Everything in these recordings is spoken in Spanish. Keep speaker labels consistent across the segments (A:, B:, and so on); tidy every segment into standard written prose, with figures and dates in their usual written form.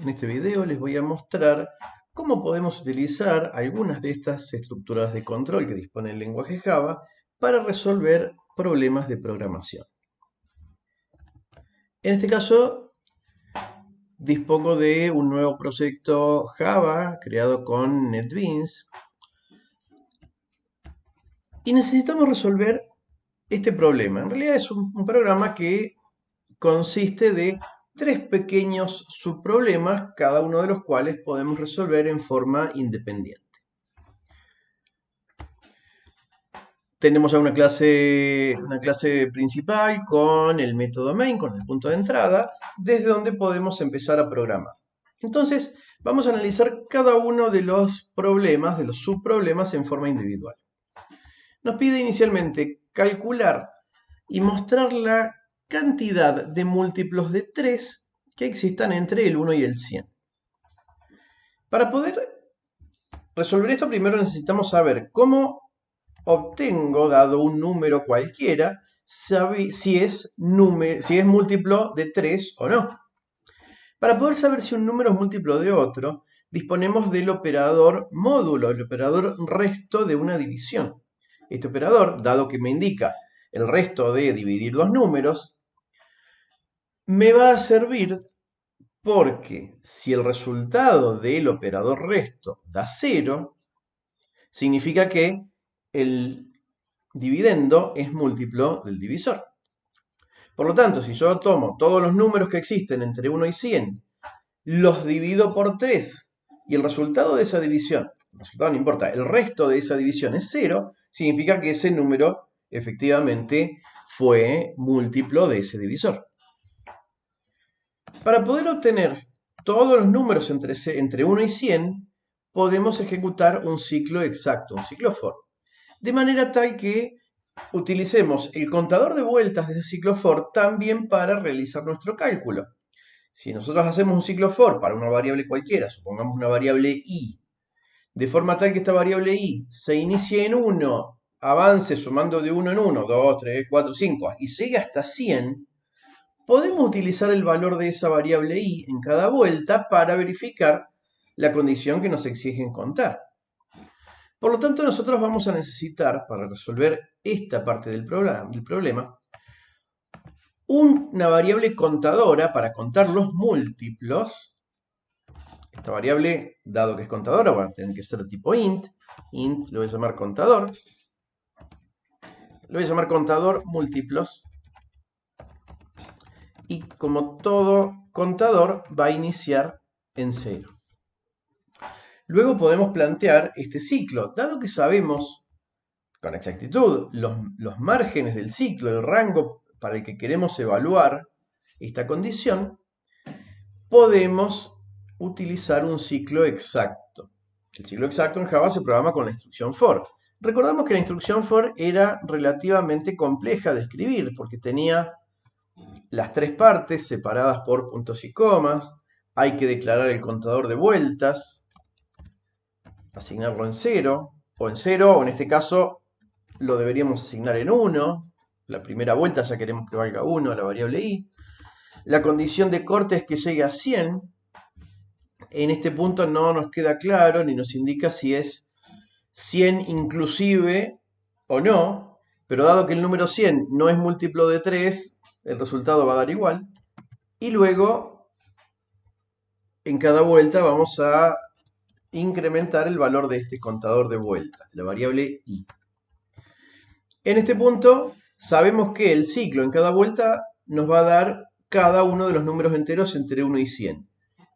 A: En este video les voy a mostrar cómo podemos utilizar algunas de estas estructuras de control que dispone el lenguaje Java para resolver problemas de programación. En este caso, dispongo de un nuevo proyecto Java creado con NetBeans y necesitamos resolver este problema. En realidad es un programa que consiste de tres pequeños subproblemas, cada uno de los cuales podemos resolver en forma independiente. Tenemos ya una clase principal con el método main, con el punto de entrada, desde donde podemos empezar a programar. Entonces, vamos a analizar cada uno de los problemas, de los subproblemas en forma individual. Nos pide inicialmente calcular y mostrar la cantidad de múltiplos de 3 que existan entre el 1 y el 100. Para poder resolver esto, primero necesitamos saber cómo obtengo, dado un número cualquiera, si es múltiplo de 3 o no. Para poder saber si un número es múltiplo de otro, disponemos del operador módulo, el operador resto de una división. Este operador, dado que me indica el resto de dividir dos números, me va a servir porque si el resultado del operador resto da 0, significa que el dividendo es múltiplo del divisor. Por lo tanto, si yo tomo todos los números que existen entre 1 y 100, los divido por 3 y el resultado de esa división, el resultado no importa, el resto de esa división es 0, significa que ese número efectivamente fue múltiplo de ese divisor. Para poder obtener todos los números entre 1 y 100, podemos ejecutar un ciclo exacto, un ciclo for. De manera tal que utilicemos el contador de vueltas de ese ciclo for también para realizar nuestro cálculo. Si nosotros hacemos un ciclo for para una variable cualquiera, supongamos una variable i, de forma tal que esta variable i se inicie en 1, avance sumando de 1 en 1, 2, 3, 4, 5, y llegue hasta 100, podemos utilizar el valor de esa variable i en cada vuelta para verificar la condición que nos exigen contar. Por lo tanto, nosotros vamos a necesitar, para resolver esta parte del problema, una variable contadora para contar los múltiplos. Esta variable, dado que es contadora, va a tener que ser tipo int. Int lo voy a llamar contador. Lo voy a llamar contador múltiplos. Y como todo contador, va a iniciar en 0. Luego podemos plantear este ciclo. Dado que sabemos con exactitud los márgenes del ciclo, el rango para el que queremos evaluar esta condición, podemos utilizar un ciclo exacto. El ciclo exacto en Java se programa con la instrucción for. Recordamos que la instrucción for era relativamente compleja de escribir porque tenía las tres partes separadas por puntos y comas. Hay que declarar el contador de vueltas, asignarlo en 0, o en este caso lo deberíamos asignar en 1. La primera vuelta ya queremos que valga 1 a la variable i. La condición de corte es que llegue a 100. En este punto no nos queda claro ni nos indica si es 100 inclusive o no, pero dado que el número 100 no es múltiplo de 3, el resultado va a dar igual. Y luego, en cada vuelta vamos a incrementar el valor de este contador de vueltas, la variable i. En este punto sabemos que el ciclo en cada vuelta nos va a dar cada uno de los números enteros entre 1 y 100.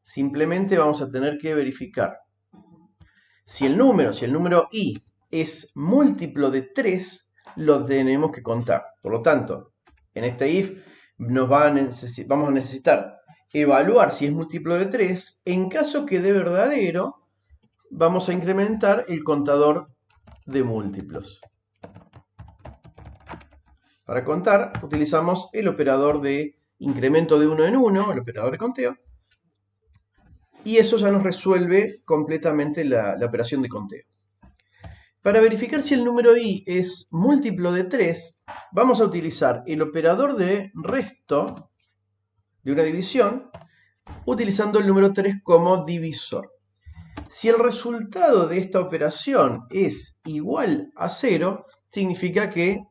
A: Simplemente vamos a tener que verificar si el número i es múltiplo de 3, lo tenemos que contar. Por lo tanto, en este if vamos a necesitar evaluar si es múltiplo de 3. En caso que dé verdadero, vamos a incrementar el contador de múltiplos. Para contar, utilizamos el operador de incremento de 1 en 1, el operador de conteo, y eso ya nos resuelve completamente la operación de conteo. Para verificar si el número i es múltiplo de 3, vamos a utilizar el operador de resto de una división utilizando el número 3 como divisor. Si el resultado de esta operación es igual a 0, significa que,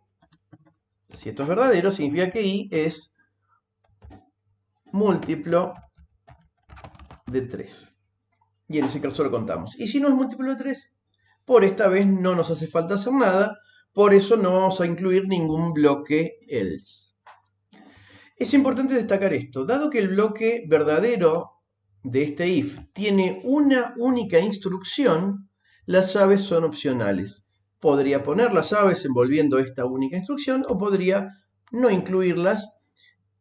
A: si esto es verdadero, significa que i es múltiplo de 3. Y en ese caso lo contamos. Y si no es múltiplo de 3, por esta vez no nos hace falta hacer nada, por eso no vamos a incluir ningún bloque else. Es importante destacar esto, dado que el bloque verdadero de este if tiene una única instrucción, las llaves son opcionales. Podría poner las llaves envolviendo esta única instrucción o podría no incluirlas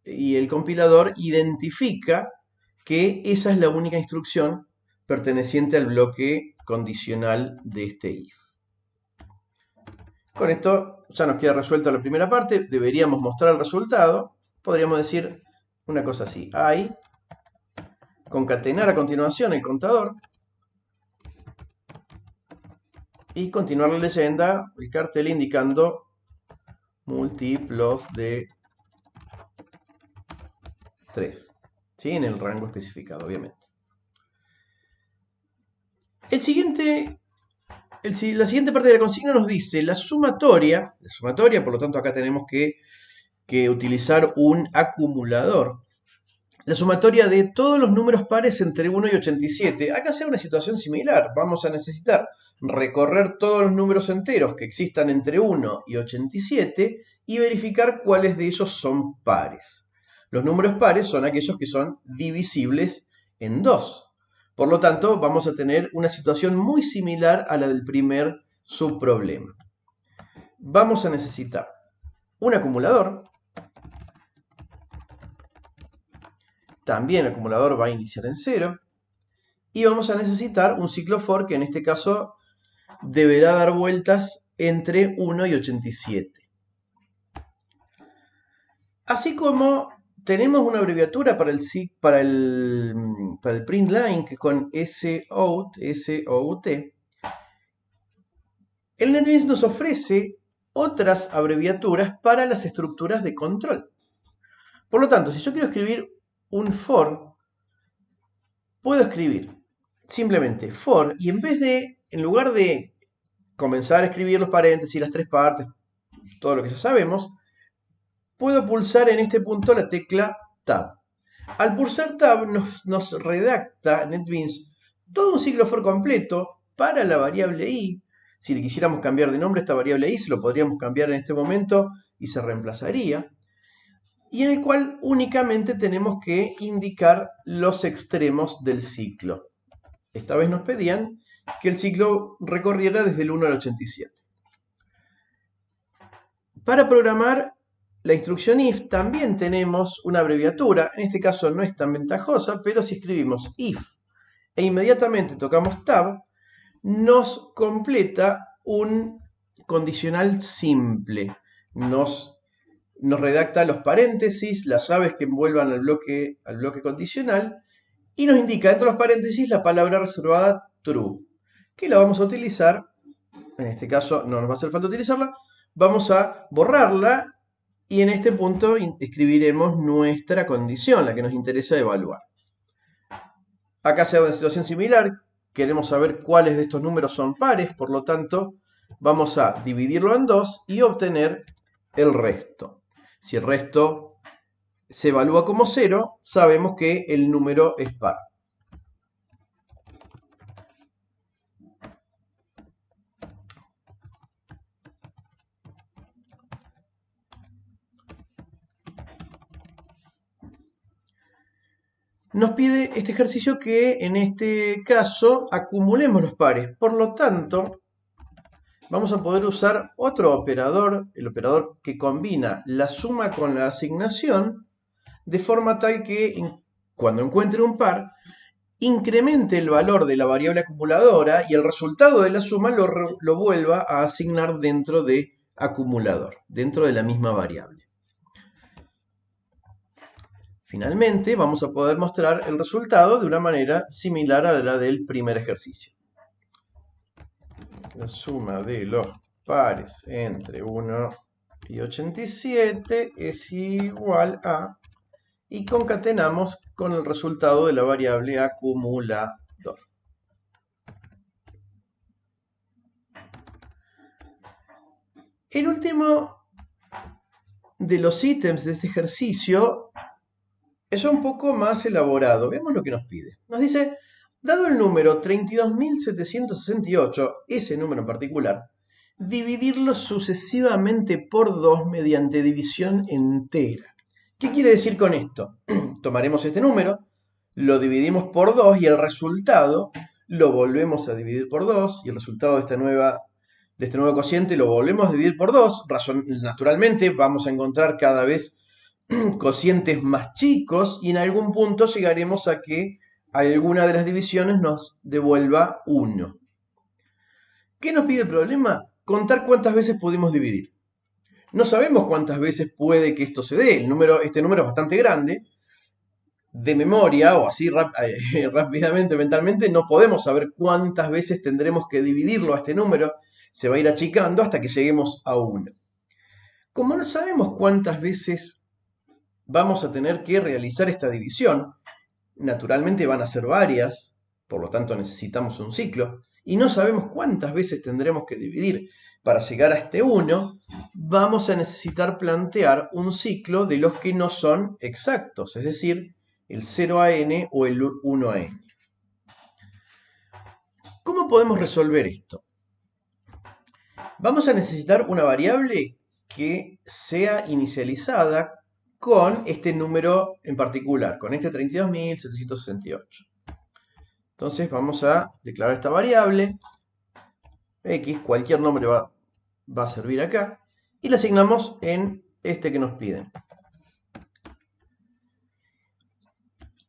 A: y el compilador identifica que esa es la única instrucción perteneciente al bloque condicional de este if. Con esto ya nos queda resuelta la primera parte, deberíamos mostrar el resultado. Podríamos decir una cosa así, i, concatenar a continuación el contador y continuar la leyenda, el cartel indicando múltiplos de 3, ¿sí? En el rango especificado, obviamente. La siguiente parte de la consigna nos dice la sumatoria, por lo tanto acá tenemos que utilizar un acumulador. La sumatoria de todos los números pares entre 1 y 87. Acá sea una situación similar. Vamos a necesitar recorrer todos los números enteros que existan entre 1 y 87 y verificar cuáles de ellos son pares. Los números pares son aquellos que son divisibles en 2. Por lo tanto, vamos a tener una situación muy similar a la del primer subproblema. Vamos a necesitar un acumulador. También el acumulador va a iniciar en 0. Y vamos a necesitar un ciclo for que en este caso deberá dar vueltas entre 1 y 87. Así como tenemos una abreviatura para el print line que es con SOUT, el NetBeans nos ofrece otras abreviaturas para las estructuras de control. Por lo tanto, si yo quiero escribir un for, puedo escribir simplemente for y en lugar de comenzar a escribir los paréntesis, las tres partes, todo lo que ya sabemos, puedo pulsar en este punto la tecla Tab. Al pulsar Tab nos redacta NetBeans todo un ciclo for completo para la variable i. Si le quisiéramos cambiar de nombre a esta variable i, se lo podríamos cambiar en este momento y se reemplazaría. Y en el cual únicamente tenemos que indicar los extremos del ciclo. Esta vez nos pedían que el ciclo recorriera desde el 1 al 87. Para programar la instrucción if también tenemos una abreviatura. En este caso no es tan ventajosa, pero si escribimos if e inmediatamente tocamos tab, nos completa un condicional simple. Nos redacta los paréntesis, las llaves que envuelvan al bloque condicional y nos indica dentro de los paréntesis la palabra reservada true, que la vamos a utilizar. En este caso no nos va a hacer falta utilizarla. Vamos a borrarla y en este punto escribiremos nuestra condición, la que nos interesa evaluar. Acá se da una situación similar. Queremos saber cuáles de estos números son pares, por lo tanto vamos a dividirlo en 2 y obtener el resto. Si el resto se evalúa como 0, sabemos que el número es par. Nos pide este ejercicio que en este caso acumulemos los pares. Por lo tanto, vamos a poder usar otro operador, el operador que combina la suma con la asignación, de forma tal que cuando encuentre un par, incremente el valor de la variable acumuladora y el resultado de la suma lo vuelva a asignar dentro de acumulador, dentro de la misma variable. Finalmente, vamos a poder mostrar el resultado de una manera similar a la del primer ejercicio. La suma de los pares entre 1 y 87 es igual a, y concatenamos con el resultado de la variable acumulador. El último de los ítems de este ejercicio es un poco más elaborado. Veamos lo que nos pide. Nos dice, dado el número 32.768, ese número en particular, dividirlo sucesivamente por 2 mediante división entera. ¿Qué quiere decir con esto? Tomaremos este número, lo dividimos por 2 y el resultado lo volvemos a dividir por 2 y el resultado de este nuevo cociente lo volvemos a dividir por 2. Naturalmente vamos a encontrar cada vez cocientes más chicos y en algún punto llegaremos a que alguna de las divisiones nos devuelva 1. ¿Qué nos pide el problema? Contar cuántas veces pudimos dividir. No sabemos cuántas veces puede que esto se dé. Este número es bastante grande. De memoria o así rápidamente, mentalmente, no podemos saber cuántas veces tendremos que dividirlo a este número. Se va a ir achicando hasta que lleguemos a 1. Como no sabemos cuántas veces vamos a tener que realizar esta división, naturalmente van a ser varias, por lo tanto necesitamos un ciclo, y no sabemos cuántas veces tendremos que dividir para llegar a este 1, vamos a necesitar plantear un ciclo de los que no son exactos, es decir, el 0 a n o el 1 a n. ¿Cómo podemos resolver esto? Vamos a necesitar una variable que sea inicializada con este número en particular, con este 32.768. Entonces vamos a declarar esta variable, x, cualquier nombre va a servir acá, y la asignamos en este que nos piden.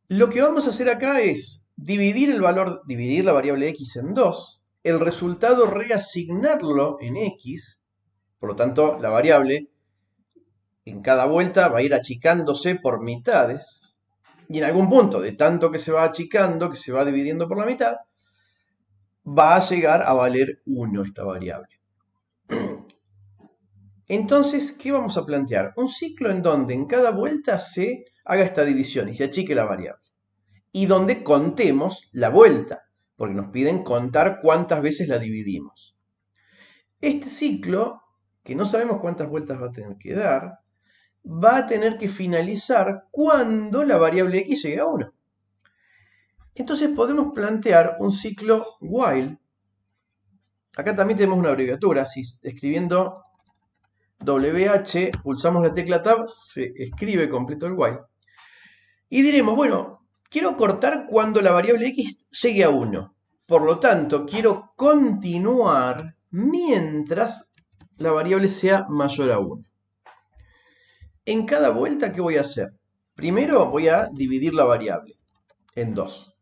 A: Lo que vamos a hacer acá es dividir la variable x en 2, el resultado reasignarlo en x, por lo tanto la variable en cada vuelta va a ir achicándose por mitades, y en algún punto, de tanto que se va achicando, que se va dividiendo por la mitad, va a llegar a valer 1 esta variable. Entonces, ¿qué vamos a plantear? Un ciclo en donde en cada vuelta se haga esta división y se achique la variable. Y donde contemos la vuelta, porque nos piden contar cuántas veces la dividimos. Este ciclo, que no sabemos cuántas vueltas va a tener que dar, va a tener que finalizar cuando la variable x llegue a 1. Entonces podemos plantear un ciclo while. Acá también tenemos una abreviatura. Si escribiendo WH pulsamos la tecla Tab, se escribe completo el while. Y diremos, bueno, quiero cortar cuando la variable x llegue a 1. Por lo tanto, quiero continuar mientras la variable sea mayor a 1. En cada vuelta, ¿qué voy a hacer? Primero voy a dividir la variable en 2.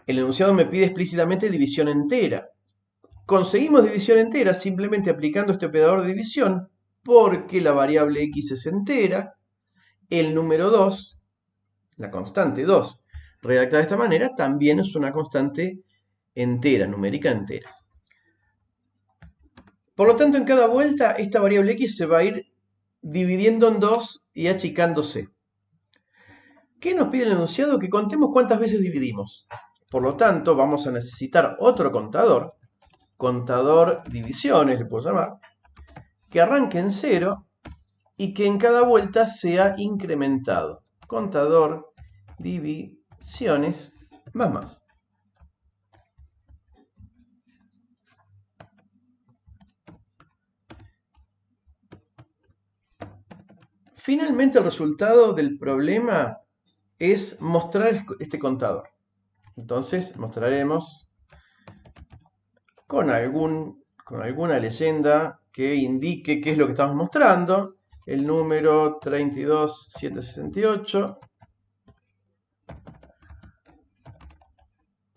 A: El enunciado me pide explícitamente división entera. Conseguimos división entera simplemente aplicando este operador de división porque la variable x es entera, el número 2, la constante 2, redactada de esta manera, también es una constante entera, numérica entera. Por lo tanto, en cada vuelta esta variable x se va a ir dividiendo en 2 y achicándose. ¿Qué nos pide el enunciado? Que contemos cuántas veces dividimos. Por lo tanto, vamos a necesitar otro contador divisiones, le puedo llamar, que arranque en 0 y que en cada vuelta sea incrementado. Contador divisiones más. Finalmente, el resultado del problema es mostrar este contador. Entonces, mostraremos con alguna leyenda que indique qué es lo que estamos mostrando. El número 32.768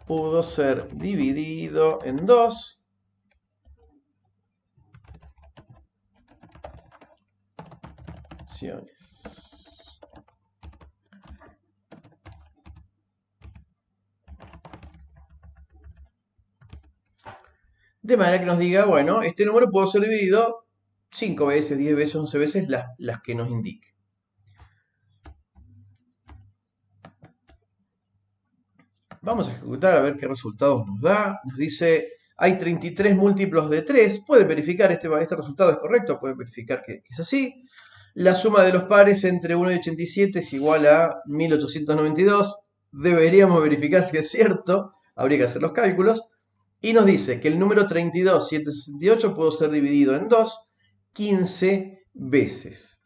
A: pudo ser dividido en 2 opciones. De manera que nos diga, bueno, este número puede ser dividido 5 veces, 10 veces, 11 veces, las que nos indique. Vamos a ejecutar a ver qué resultados nos da. Nos dice, hay 33 múltiplos de 3. Pueden verificar, este resultado es correcto, pueden verificar que es así. La suma de los pares entre 1 y 87 es igual a 1892. Deberíamos verificar si es cierto. Habría que hacer los cálculos. Y nos dice que el número 32,768 puede ser dividido en 2 15 veces.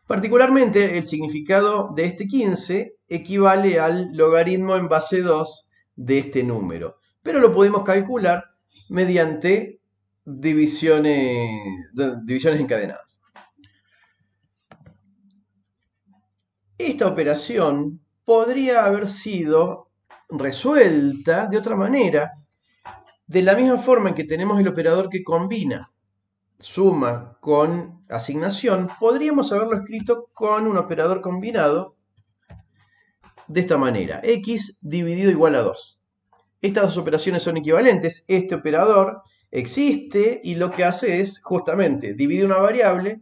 A: Particularmente, el significado de este 15 equivale al logaritmo en base 2 de este número, pero lo podemos calcular mediante divisiones encadenadas. Esta operación podría haber sido resuelta de otra manera, de la misma forma en que tenemos el operador que combina suma con asignación, podríamos haberlo escrito con un operador combinado de esta manera, x dividido igual a 2. Estas dos operaciones son equivalentes, este operador existe y lo que hace es justamente divide una variable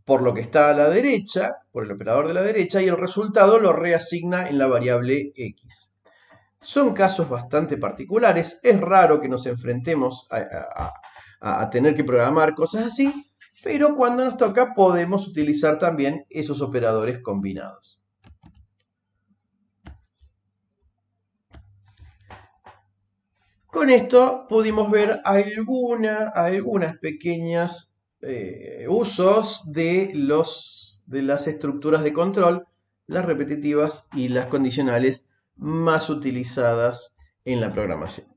A: por lo que está a la derecha, por el operador de la derecha, y el resultado lo reasigna en la variable x. Son casos bastante particulares, es raro que nos enfrentemos a tener que programar cosas así, pero cuando nos toca podemos utilizar también esos operadores combinados. Con esto pudimos ver algunas pequeñas usos de las estructuras de control, las repetitivas y las condicionales más utilizadas en la programación.